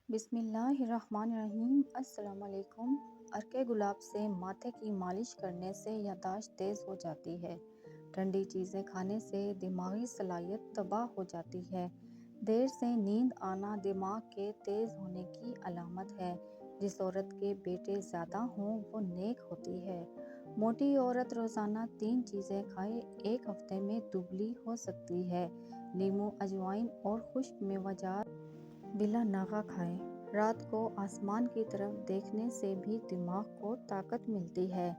بسم اللہ الرحمن الرحیم۔ السلام علیکم۔ عرق گلاب سے ماتھے کی مالش کرنے سے یادداشت تیز ہو جاتی ہے۔ ٹھنڈی چیزیں کھانے سے دماغی صلاحیت تباہ ہو جاتی ہے۔ دیر سے نیند آنا دماغ کے تیز ہونے کی علامت ہے۔ جس عورت کے بیٹے زیادہ ہوں وہ نیک ہوتی ہے۔ موٹی عورت روزانہ 3 چیزیں کھائے 1 ہفتے میں دبلی ہو سکتی ہے۔ لیموں، اجوائن اور خشک میوہ جات بلا ناغہ کھائیں۔ رات کو آسمان کی طرف دیکھنے سے بھی دماغ کو طاقت ملتی ہے۔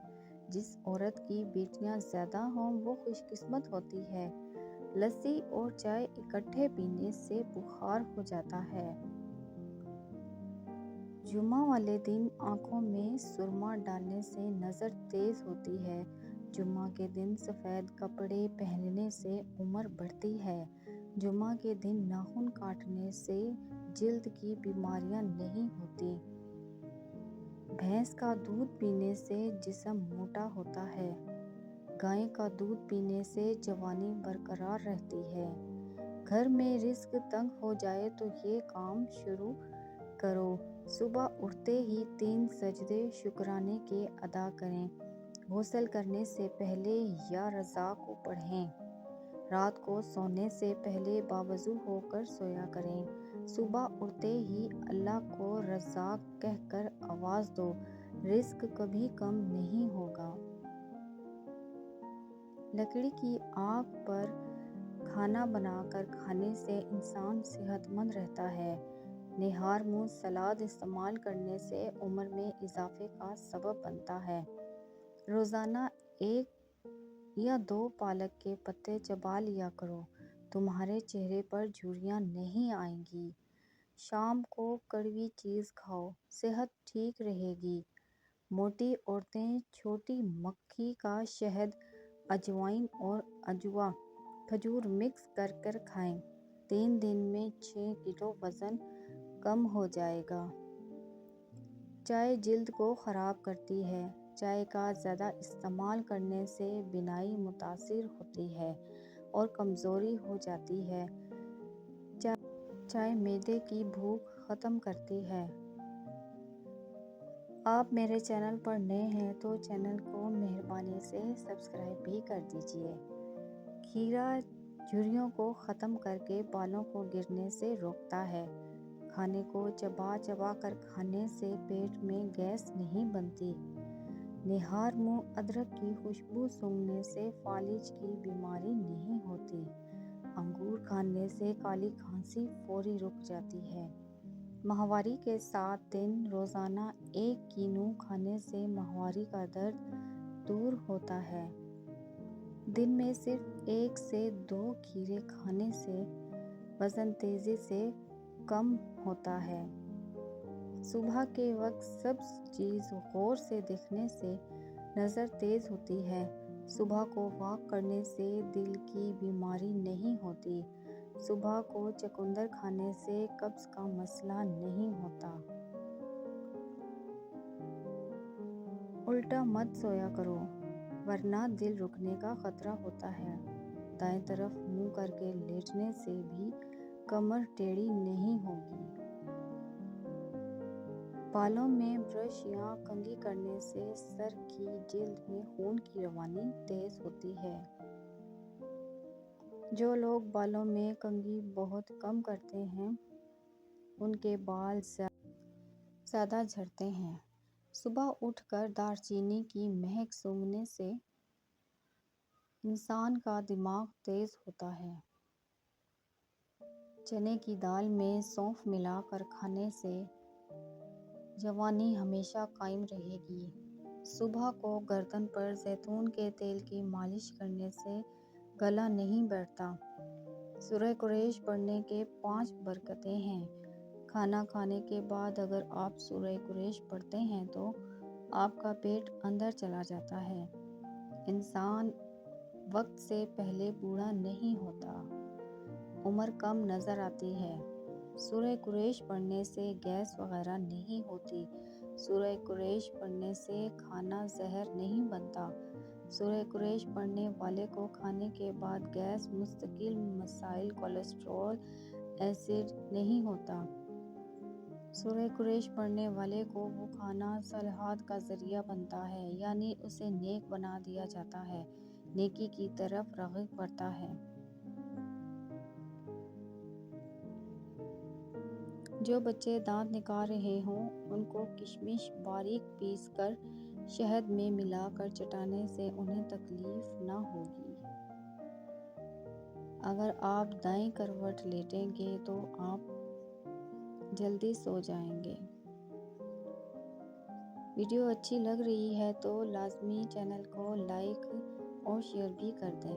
جس عورت کی بیٹیاں زیادہ ہوں وہ خوش قسمت ہوتی ہے۔ لسی اور چائے اکٹھے پینے سے بخار ہو جاتا ہے۔ جمعہ والے دن آنکھوں میں سرما ڈالنے سے نظر تیز ہوتی ہے۔ جمعہ کے دن سفید کپڑے پہننے سے عمر بڑھتی ہے۔ جمعہ کے دن ناخن کاٹنے سے جلد کی بیماریاں نہیں ہوتی۔ بھینس کا دودھ پینے سے جسم موٹا ہوتا ہے۔ گائے کا دودھ پینے سے جوانی برقرار رہتی ہے۔ گھر میں رزق تنگ ہو جائے تو یہ کام شروع کرو۔ صبح اٹھتے ہی 3 سجدے شکرانے کے ادا کریں۔ غسل کرنے سے پہلے یا رزاق کو پڑھیں۔ رات کو سونے سے پہلے باوضو ہو کر سویا کریں۔ صبح اٹھتے ہی اللہ کو رزاق کہہ کر آواز دو، رزق کبھی کم نہیں ہوگا۔ لکڑی کی آگ پر کھانا بنا کر کھانے سے انسان صحت مند رہتا ہے۔ نہار منہ سلاد استعمال کرنے سے عمر میں اضافے کا سبب بنتا ہے۔ روزانہ 1 یا 2 پالک کے پتے چبا لیا کرو، تمہارے چہرے پر جھریاں نہیں آئیں گی۔ شام کو کڑوی چیز کھاؤ، صحت ٹھیک رہے گی۔ موٹی عورتیں چھوٹی مکھی کا شہد، اجوائن اور عجوہ کھجور مکس کر کر کھائیں۔ 3 دن میں 6 کلو وزن کم ہو جائے گا۔ چائے جلد کو خراب کرتی ہے۔ چائے کا زیادہ استعمال کرنے سے بینائی متاثر ہوتی ہے اور کمزوری ہو جاتی ہے۔ چائے معدے کی بھوک ختم کرتی ہے۔ آپ میرے چینل پر نئے ہیں تو چینل کو مہربانی سے سبسکرائب بھی کر دیجیے۔ کھیرا جھریوں کو ختم کر کے بالوں کو گرنے سے روکتا ہے۔ کھانے کو چبا چبا کر کھانے سے پیٹ میں گیس نہیں بنتی۔ نہار منہ ادرک کی خوشبو سونگھنے سے فالج کی بیماری نہیں ہوتی۔ انگور کھانے سے کالی کھانسی فوری رک جاتی ہے۔ ماہواری کے 7 دن روزانہ 1 کینو کھانے سے ماہواری کا درد دور ہوتا ہے۔ دن میں صرف 1 سے 2 کھیرے کھانے سے وزن تیزی سے کم ہوتا ہے۔ صبح کے وقت سبز چیز غور سے دیکھنے سے نظر تیز ہوتی ہے۔ صبح کو واک کرنے سے دل کی بیماری نہیں ہوتی۔ صبح کو چقندر کھانے سے قبض کا مسئلہ نہیں ہوتا۔ الٹا مت سویا کرو ورنہ دل رکنے کا خطرہ ہوتا ہے۔ دائیں طرف منہ کر کے لیٹنے سے بھی کمر ٹیڑھی نہیں ہوگی۔ بالوں میں برش یا کنگھی کرنے سے سر کی جلد میں خون کی روانی تیز ہوتی ہے۔ جو لوگ بالوں میں کنگھی بہت کم کرتے ہیں ان کے بال زیادہ جھڑتے ہیں۔ صبح اٹھ کر دار چینی کی مہک سونگھنے سے انسان کا دماغ تیز ہوتا ہے۔ چنے کی دال میں سونف ملا کر کھانے سے جوانی ہمیشہ قائم رہے گی۔ صبح کو گردن پر زیتون کے تیل کی مالش کرنے سے گلا نہیں بیٹھتا۔ سورہ قریش پڑھنے کے 5 برکتیں ہیں۔ کھانا کھانے کے بعد اگر آپ سورہ قریش پڑھتے ہیں تو آپ کا پیٹ اندر چلا جاتا ہے۔ انسان وقت سے پہلے بوڑھا نہیں ہوتا، عمر کم نظر آتی ہے۔ سورہ قریش پڑھنے سے گیس وغیرہ نہیں ہوتی۔ سورہ قریش پڑھنے سے کھانا زہر نہیں بنتا۔ سورہ قریش پڑھنے والے کو کھانے کے بعد گیس، مستقل مسائل، کولیسٹرول، ایسڈ نہیں ہوتا۔ سورہ قریش پڑھنے والے کو وہ کھانا صالحات کا ذریعہ بنتا ہے، یعنی اسے نیک بنا دیا جاتا ہے، نیکی کی طرف راغب کرتا ہے۔ جو بچے دانت نکال رہے ہوں ان کو کشمش باریک پیس کر شہد میں ملا کر چٹانے سے انہیں تکلیف نہ ہوگی۔ اگر آپ دائیں کروٹ لیٹیں گے تو آپ جلدی سو جائیں گے۔ ویڈیو اچھی لگ رہی ہے تو لازمی چینل کو لائک اور شیئر بھی کر دیں۔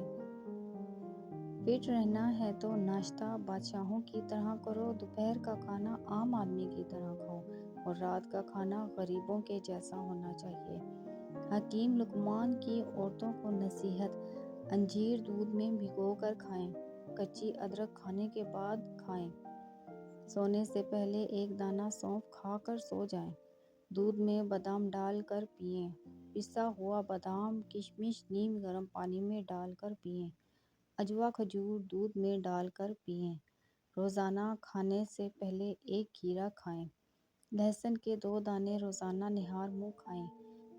فٹ رہنا ہے تو ناشتہ بادشاہوں کی طرح کرو، دوپہر کا کھانا عام آدمی کی طرح کھاؤ اور رات کا کھانا غریبوں کے جیسا ہونا چاہیے۔ حکیم لقمان کی عورتوں کو نصیحت: انجیر دودھ میں بھگو کر کھائیں، کچی ادرک کھانے کے بعد کھائیں، سونے سے پہلے ایک دانہ سونف کھا کر سو جائیں، دودھ میں بادام ڈال کر پئیں، پسا ہوا بادام کشمش نیم گرم پانی میں ڈال کر پئیں، عجوا کھجور دودھ میں ڈال کر پئیں، روزانہ کھانے سے پہلے ایک کھیرا کھائیں، لہسن کے 2 دانے روزانہ نہار منہ کھائیں،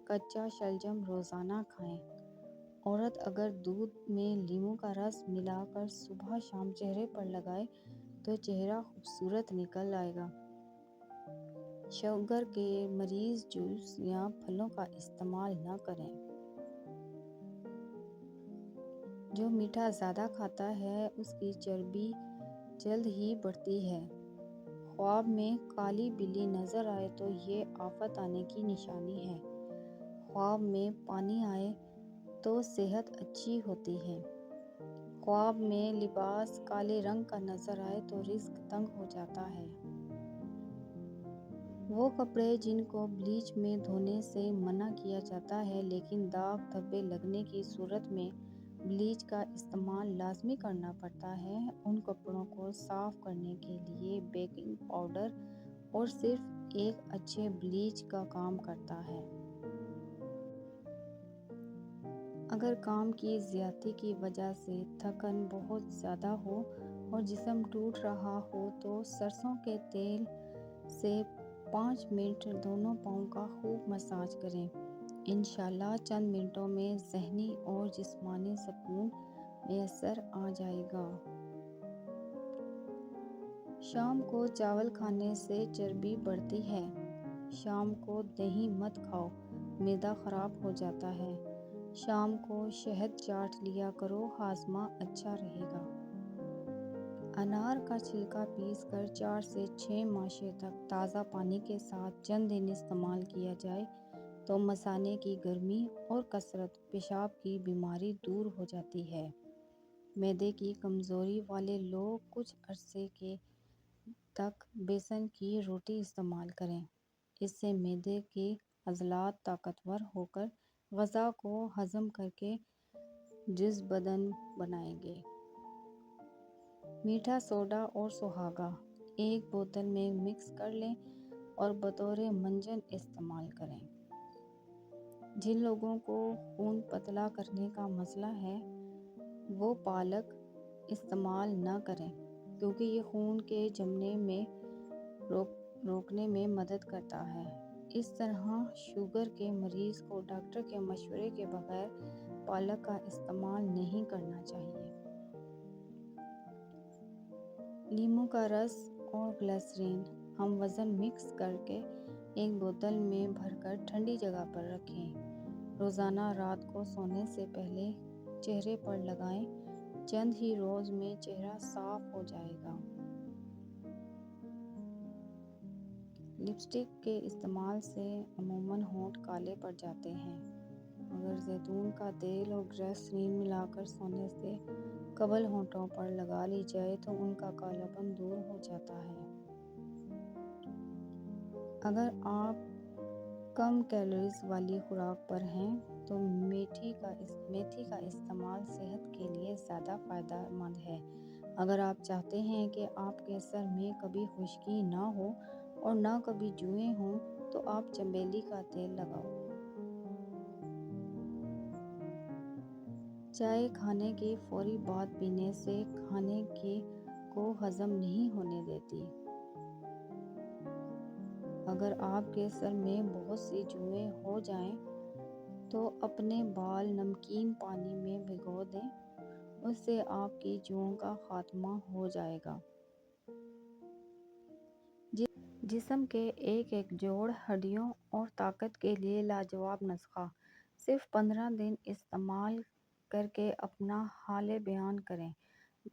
کچا شلجم روزانہ کھائیں۔ عورت اگر دودھ میں لیموں کا رس ملا کر صبح شام چہرے پر لگائے تو چہرہ خوبصورت نکل آئے گا۔ شوگر کے مریض جوس یا پھلوں کا استعمال نہ کریں۔ جو میٹھا زیادہ کھاتا ہے اس کی چربی جلد ہی بڑھتی ہے۔ خواب میں کالی بلی نظر آئے تو یہ آفت آنے کی نشانی ہے۔ خواب میں پانی آئے تو صحت اچھی ہوتی ہے۔ خواب میں لباس کالے رنگ کا نظر آئے تو رزق تنگ ہو جاتا ہے۔ وہ کپڑے جن کو بلیچ میں دھونے سے منع کیا جاتا ہے لیکن داغ دھبے لگنے کی صورت میں بلیچ کا استعمال لازمی کرنا پڑتا ہے، ان کپڑوں کو صاف کرنے کے لیے بیکنگ پاؤڈر اور صرف ایک اچھے بلیچ کا کام کرتا ہے۔ اگر کام کی زیادتی کی وجہ سے تھکن بہت زیادہ ہو اور جسم ٹوٹ رہا ہو تو سرسوں کے تیل سے 5 منٹ دونوں پاؤں کا خوب مساج کریں۔ انشاءاللہ چند منٹوں میں ذہنی اور جسمانی سکون میسر آ جائے گا۔ شام کو چاول کھانے سے چربی بڑھتی ہے۔ شام کو دہی مت کھاؤ، معدہ خراب ہو جاتا ہے۔ شام کو شہد چاٹ لیا کرو، ہاضمہ اچھا رہے گا۔ انار کا چھلکا پیس کر 4 سے 6 ماشے تک تازہ پانی کے ساتھ چند دن استعمال کیا جائے تو مثانے کی گرمی اور کثرت پیشاب کی بیماری دور ہو جاتی ہے۔ معدے کی کمزوری والے لوگ کچھ عرصے تک بیسن کی روٹی استعمال کریں، اس سے معدے کے عضلات طاقتور ہو کر غذا کو ہضم کر کے جزو بدن بنائیں گے۔ میٹھا سوڈا اور سہاگا ایک بوتل میں مکس کر لیں اور بطور منجن استعمال کریں۔ جن لوگوں کو خون پتلا کرنے کا مسئلہ ہے وہ پالک استعمال نہ کریں کیونکہ یہ خون کے جمنے میں روکنے میں مدد کرتا ہے۔ اس طرح شوگر کے مریض کو ڈاکٹر کے مشورے کے بغیر پالک کا استعمال نہیں کرنا چاہیے۔ لیموں کا رس اور گلیسرین ہم وزن مکس کر کے ایک بوتل میں بھر کر ٹھنڈی جگہ پر رکھیں۔ روزانہ رات کو سونے سے پہلے چہرے پر لگائیں، چند ہی روز میں چہرہ صاف ہو جائے گا۔ لپسٹک کے استعمال سے عموماً ہونٹ کالے پڑ جاتے ہیں، مگر زیتون کا تیل اور گلیسرین ملا کر سونے سے قبل ہونٹوں پر لگا لی جائے تو ان کا کالا پن دور ہو جاتا ہے۔ اگر آپ کم کیلوریز والی خوراک پر ہیں تو میتھی کا استعمال صحت کے لیے زیادہ فائدہ مند ہے۔ اگر آپ چاہتے ہیں کہ آپ کے سر میں کبھی خشکی نہ ہو اور نہ کبھی جوئیں ہوں تو آپ چنبیلی کا تیل لگاؤ۔ چائے کھانے کے فوری بعد پینے سے کھانے کو ہضم نہیں ہونے دیتی۔ اگر آپ کے سر میں بہت سی جوئیں ہو جائیں تو اپنے بال نمکین پانی میں بھگو دیں، اس سے آپ کی جوؤں کا خاتمہ ہو جائے گا۔ جسم کے ایک ایک جوڑ ہڈیوں اور طاقت کے لیے لاجواب نسخہ۔ صرف 15 دن استعمال کرکے اپنا حال بیان کریں۔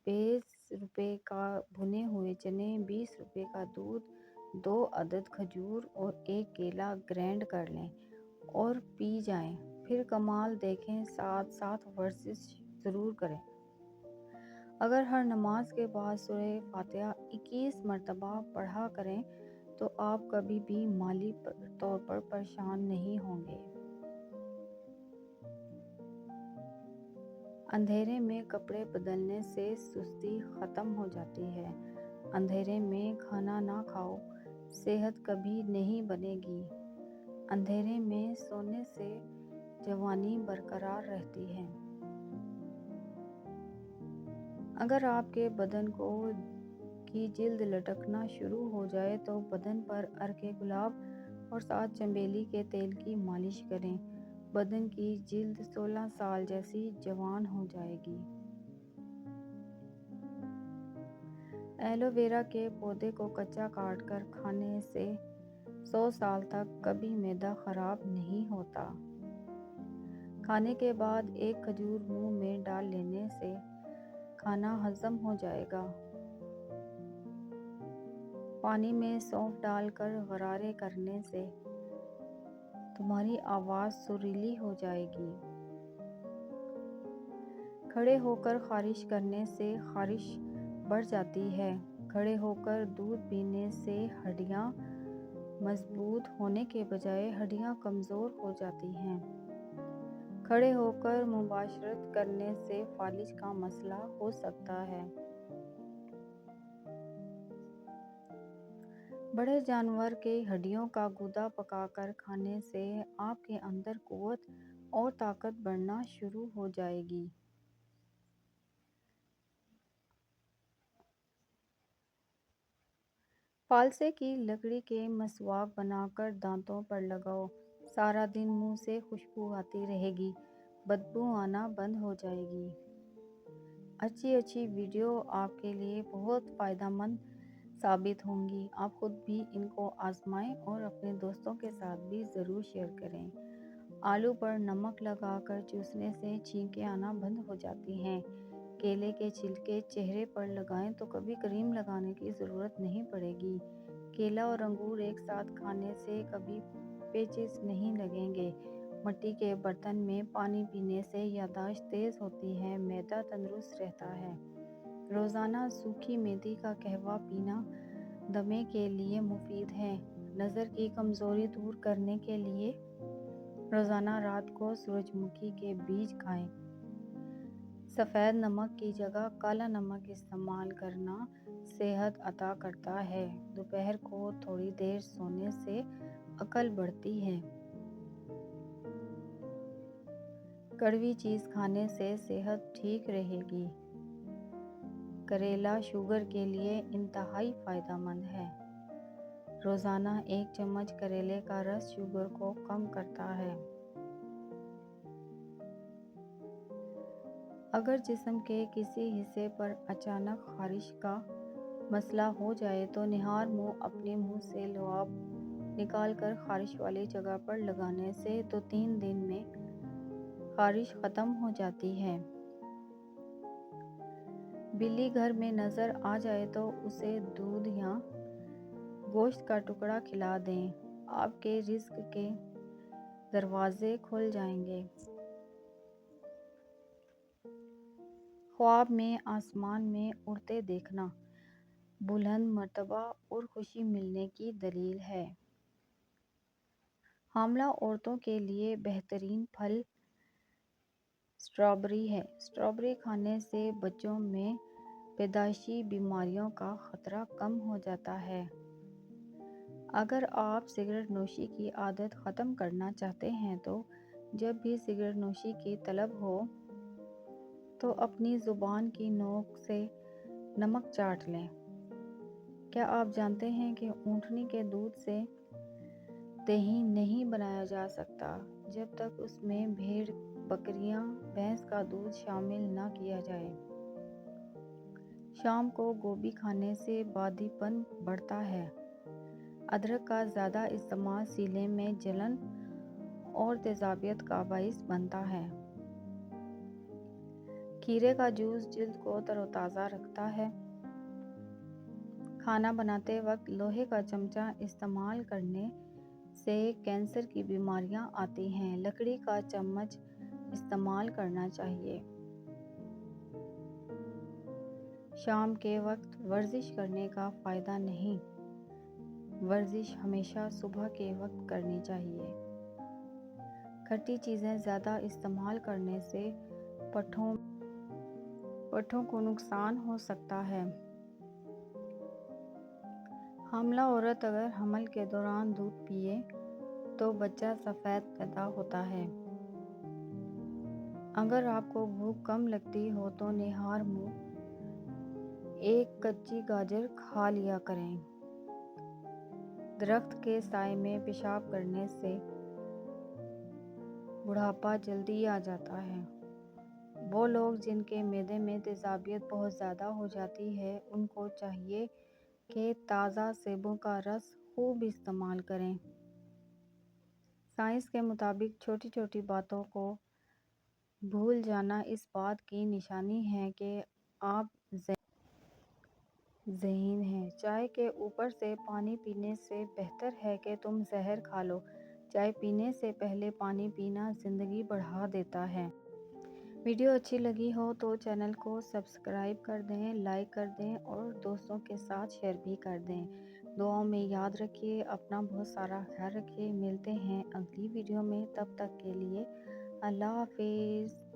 20 روپے کا بھنے ہوئے چنے، 20 روپے کا دودھ، 2 عدد کھجور اور 1 کیلا گرائنڈ کر لیں اور پی جائیں، پھر کمال دیکھیں۔ ساتھ ساتھ ورزش ضرور کریں۔ اگر ہر نماز کے بعد سورہ فاتحہ 21 مرتبہ پڑھا کریں تو آپ کبھی بھی مالی طور پر پریشان نہیں ہوں گے۔ اندھیرے میں کپڑے بدلنے سے سستی ختم ہو جاتی ہے۔ اندھیرے میں کھانا نہ کھاؤ، صحت کبھی نہیں بنے گی۔ اندھیرے میں سونے سے جوانی برقرار رہتی ہے۔ اگر آپ کے بدن کی جلد لٹکنا شروع ہو جائے تو بدن پر عرق گلاب اور ساتھ چنبیلی کے تیل کی مالش کریں۔ بدن کی جلد 16 سال جیسی جوان ہو جائے گی۔ ایلو ویرا کے پودے کو کچا کاٹ کر کھانے سے 100 سال تک کبھی معدہ خراب نہیں ہوتا۔ کھانے کے بعد 1 کھجور منہ میں ڈال لینے سے کھانا ہضم ہو جائے گا۔ پانی میں سونف ڈال کر غرارے کرنے سے تمہاری آواز سریلی ہو جائے گی۔ کھڑے ہو کر خارش کرنے سے خارش بڑھ جاتی ہے۔ کھڑے ہو کر دودھ پینے سے ہڈیاں مضبوط ہونے کے بجائے ہڈیاں کمزور ہو جاتی ہیں۔ کھڑے ہو کر مباشرت کرنے سے فالج کا مسئلہ ہو سکتا ہے۔ بڑے جانور کی ہڈیوں کا گودا پکا کر کھانے سے آپ کے اندر قوت اور طاقت بڑھنا شروع ہو جائے گی۔ فالسے کی لکڑی کے مسواک بنا کر دانتوں پر لگاؤ۔ سارا دن منہ سے خوشبو آتی رہے گی، بدبو آنا بند ہو جائے گی۔ اچھی ویڈیو آپ کے لیے بہت فائدہ مند ثابت ہوں گی۔ آپ خود بھی ان کو آزمائیں اور اپنے دوستوں کے ساتھ بھی ضرور شیئر کریں۔ آلو پر نمک لگا کر چوسنے سے چھینکیں آنا بند ہو جاتی ہیں۔ کیلے کے چھلکے چہرے پر لگائیں تو کبھی کریم لگانے کی ضرورت نہیں پڑے گی۔ کیلا اور انگور ایک ساتھ کھانے سے کبھی پیچز نہیں لگیں گے۔ مٹی کے برتن میں پانی پینے سے یادداشت تیز ہوتی ہے، معدہ تندرست رہتا ہے۔ روزانہ سوکھی میتھی کا قہوہ پینا دمے کے لیے مفید ہے۔ نظر کی کمزوری دور کرنے کے لیے روزانہ رات کو سورج مکھی کے بیج کھائیں۔ سفید نمک کی جگہ کالا نمک استعمال کرنا صحت عطا کرتا ہے۔ دوپہر کو تھوڑی دیر سونے سے عقل بڑھتی ہے۔ کڑوی چیز کھانے سے صحت ٹھیک رہے گی۔ کریلا شوگر کے لیے انتہائی فائدہ مند ہے۔ روزانہ 1 چمچ کریلے کا رس شوگر کو کم کرتا ہے۔ اگر جسم کے کسی حصے پر اچانک خارش کا مسئلہ ہو جائے تو نہار منہ اپنے منہ سے لعاب نکال کر خارش والی جگہ پر لگانے سے 2-3 دن میں خارش ختم ہو جاتی ہے۔ بلی گھر میں نظر آ جائے تو اسے دودھ یا گوشت کا ٹکڑا کھلا دیں، آپ کے رزق کے دروازے کھل جائیں گے۔ خواب میں آسمان میں اڑتے دیکھنا بلند مرتبہ اور خوشی ملنے کی دلیل ہے۔ حاملہ عورتوں کے لیے بہترین پھل اسٹرابیری ہے۔ اسٹرابیری کھانے سے بچوں میں پیدائشی بیماریوں کا خطرہ کم ہو جاتا ہے۔ اگر آپ سگریٹ نوشی کی عادت ختم کرنا چاہتے ہیں تو جب بھی سگریٹ نوشی کی طلب ہو تو اپنی زبان کی نوک سے نمک چاٹ لیں۔ کیا آپ جانتے ہیں کہ اونٹنی کے دودھ سے دہی نہیں بنایا جا سکتا جب تک اس میں بھیڑ، بکریاں، بھینس کا دودھ شامل نہ کیا جائے؟ شام کو گوبھی کھانے سے بادی پن بڑھتا ہے۔ ادرک کا زیادہ استعمال سینے میں جلن اور تیزابیت کا باعث بنتا ہے۔ کھیرے کا جوس جلد کو تر و تازہ رکھتا ہے۔ کھانا بناتے وقت لوہے کا چمچہ استعمال کرنے سے کینسر کی بیماریاں آتی ہیں۔ لکڑی کا چمچ استعمال کرنا چاہیے۔ شام کے وقت ورزش کرنے کا فائدہ نہیں۔ ورزش ہمیشہ صبح کے وقت کرنی چاہیے۔ کھٹی چیزیں زیادہ استعمال کرنے سے پٹھوں کو نقصان ہو سکتا ہے۔ حاملہ عورت اگر حمل کے دوران دودھ پیے تو بچہ سفید پیدا ہوتا ہے۔ اگر آپ کو بھوک کم لگتی ہو تو نہار منہ ایک کچی گاجر کھا لیا کریں۔ درخت کے سائے میں پیشاب کرنے سے بڑھاپا جلدی آ جاتا ہے۔ وہ لوگ جن کے معدے میں تیزابیت بہت زیادہ ہو جاتی ہے، ان کو چاہیے کہ تازہ سیبوں کا رس خوب استعمال کریں۔ سائنس کے مطابق چھوٹی چھوٹی باتوں کو بھول جانا اس بات کی نشانی ہے کہ آپ ذہین ہیں۔ چائے کے اوپر سے پانی پینے سے بہتر ہے کہ تم زہر کھا لو۔ چائے پینے سے پہلے پانی پینا زندگی بڑھا دیتا ہے۔ ویڈیو اچھی لگی ہو تو چینل کو سبسکرائب کر دیں، لائک کر دیں اور دوستوں کے ساتھ شیئر بھی کر دیں۔ دعاؤں میں یاد رکھیے، اپنا بہت سارا خیال رکھیے۔ ملتے ہیں اگلی ویڈیو میں، تب تک کے لیے اللہ حافظ۔